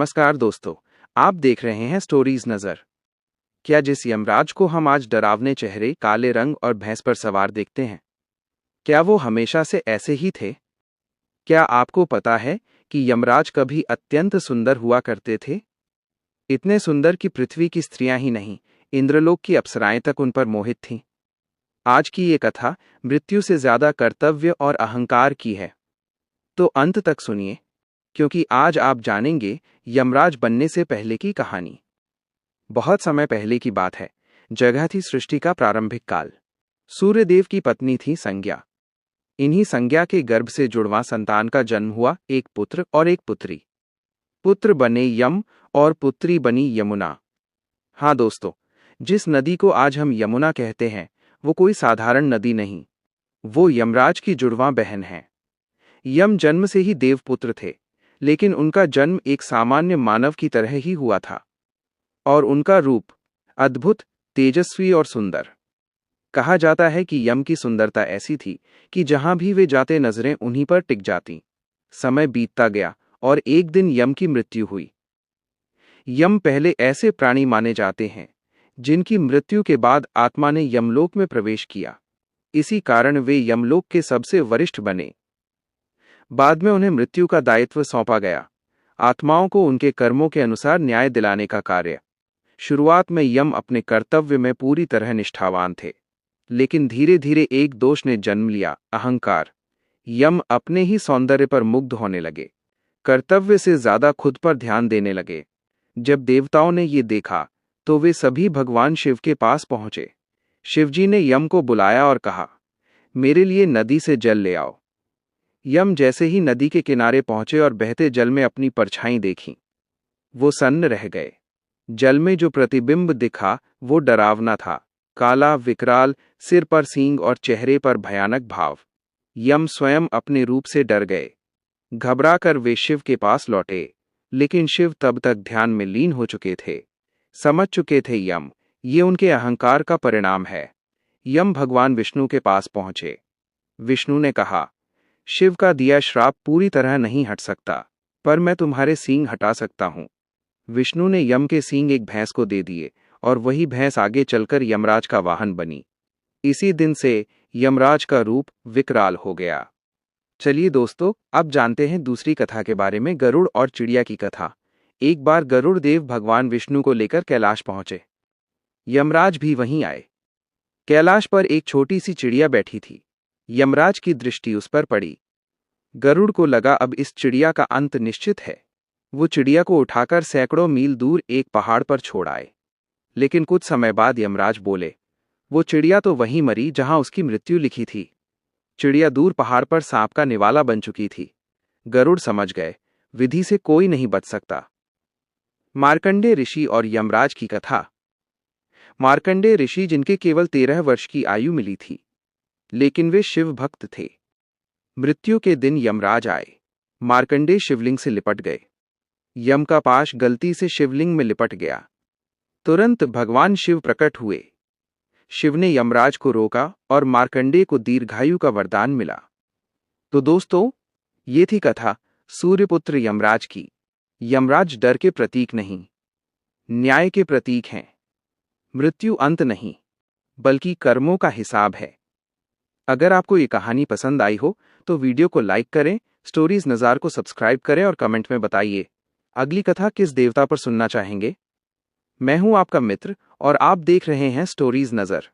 नमस्कार दोस्तों, आप देख रहे हैं स्टोरीज नज़र। क्या जिस यमराज को हम आज डरावने चेहरे, काले रंग और भैंस पर सवार देखते हैं, क्या वो हमेशा से ऐसे ही थे? क्या आपको पता है कि यमराज कभी अत्यंत सुंदर हुआ करते थे? इतने सुंदर कि पृथ्वी की स्त्रियां ही नहीं, इंद्रलोक की अप्सराएं तक उन पर मोहित थीं। आज की ये कथा मृत्यु से ज्यादा कर्तव्य और अहंकार की है। तो अंत तक सुनिए, क्योंकि आज आप जानेंगे यमराज बनने से पहले की कहानी। बहुत समय पहले की बात है। जगह थी सृष्टि का प्रारंभिक काल। सूर्यदेव की पत्नी थी संज्ञा। इन्हीं संज्ञा के गर्भ से जुड़वा संतान का जन्म हुआ, एक पुत्र और एक पुत्री। पुत्र बने यम और पुत्री बनी यमुना। हाँ दोस्तों, जिस नदी को आज हम यमुना कहते हैं, वो कोई साधारण नदी नहीं, वो यमराज की जुड़वा बहन है। यम जन्म से ही देवपुत्र थे, लेकिन उनका जन्म एक सामान्य मानव की तरह ही हुआ था। और उनका रूप अद्भुत, तेजस्वी और सुंदर। कहा जाता है कि यम की सुंदरता ऐसी थी कि जहां भी वे जाते नजरें उन्हीं पर टिक जाती। समय बीतता गया और एक दिन यम की मृत्यु हुई। यम पहले ऐसे प्राणी माने जाते हैं जिनकी मृत्यु के बाद आत्मा ने यमलोक में प्रवेश किया। इसी कारण वे यमलोक के सबसे वरिष्ठ बने। बाद में उन्हें मृत्यु का दायित्व सौंपा गया, आत्माओं को उनके कर्मों के अनुसार न्याय दिलाने का कार्य। शुरुआत में यम अपने कर्तव्य में पूरी तरह निष्ठावान थे, लेकिन धीरे धीरे एक दोष ने जन्म लिया, अहंकार। यम अपने ही सौंदर्य पर मुग्ध होने लगे, कर्तव्य से ज्यादा खुद पर ध्यान देने लगे। जब देवताओं ने ये देखा तो वे सभी भगवान शिव के पास पहुंचे। शिवजी ने यम को बुलाया और कहा, मेरे लिए नदी से जल ले आओ। यम जैसे ही नदी के किनारे पहुंचे और बहते जल में अपनी परछाई देखी, वो सन्न रह गए। जल में जो प्रतिबिंब दिखा वो डरावना था, काला, विकराल, सिर पर सींग और चेहरे पर भयानक भाव। यम स्वयं अपने रूप से डर गए। घबराकर वे शिव के पास लौटे, लेकिन शिव तब तक ध्यान में लीन हो चुके थे। समझ चुके थे यम, ये उनके अहंकार का परिणाम है। यम भगवान विष्णु के पास पहुंचे। विष्णु ने कहा, शिव का दिया श्राप पूरी तरह नहीं हट सकता, पर मैं तुम्हारे सींग हटा सकता हूं। विष्णु ने यम के सींग एक भैंस को दे दिए और वही भैंस आगे चलकर यमराज का वाहन बनी। इसी दिन से यमराज का रूप विकराल हो गया। चलिए दोस्तों, अब जानते हैं दूसरी कथा के बारे में, गरुड़ और चिड़िया की कथा। एक बार गरुड़ देव भगवान विष्णु को लेकर कैलाश पहुंचे। यमराज भी वहीं आए। कैलाश पर एक छोटी सी चिड़िया बैठी थी। यमराज की दृष्टि उस पर पड़ी। गरुड़ को लगा अब इस चिड़िया का अंत निश्चित है। वो चिड़िया को उठाकर सैकड़ों मील दूर एक पहाड़ पर छोड़ आए। लेकिन कुछ समय बाद यमराज बोले, वो चिड़िया तो वहीं मरी जहां उसकी मृत्यु लिखी थी। चिड़िया दूर पहाड़ पर सांप का निवाला बन चुकी थी। गरुड़ समझ गए, विधि से कोई नहीं बच सकता। मार्कंडेय ऋषि और यमराज की कथा। मार्कंडेय ऋषि, जिनके केवल 13 वर्ष की आयु मिली थी, लेकिन वे शिव भक्त थे। मृत्यु के दिन यमराज आए। मार्कंडेय शिवलिंग से लिपट गए। यम का पाश गलती से शिवलिंग में लिपट गया। तुरंत भगवान शिव प्रकट हुए। शिव ने यमराज को रोका और मार्कंडेय को दीर्घायु का वरदान मिला। तो दोस्तों, ये थी कथा सूर्यपुत्र यमराज की। यमराज डर के प्रतीक नहीं, न्याय के प्रतीक हैं। मृत्यु अंत नहीं, बल्कि कर्मों का हिसाब है। अगर आपको ये कहानी पसंद आई हो तो वीडियो को लाइक करें, स्टोरीज नज़ार को सब्सक्राइब करें और कमेंट में बताइए अगली कथा किस देवता पर सुनना चाहेंगे। मैं हूं आपका मित्र और आप देख रहे हैं स्टोरीज नज़र।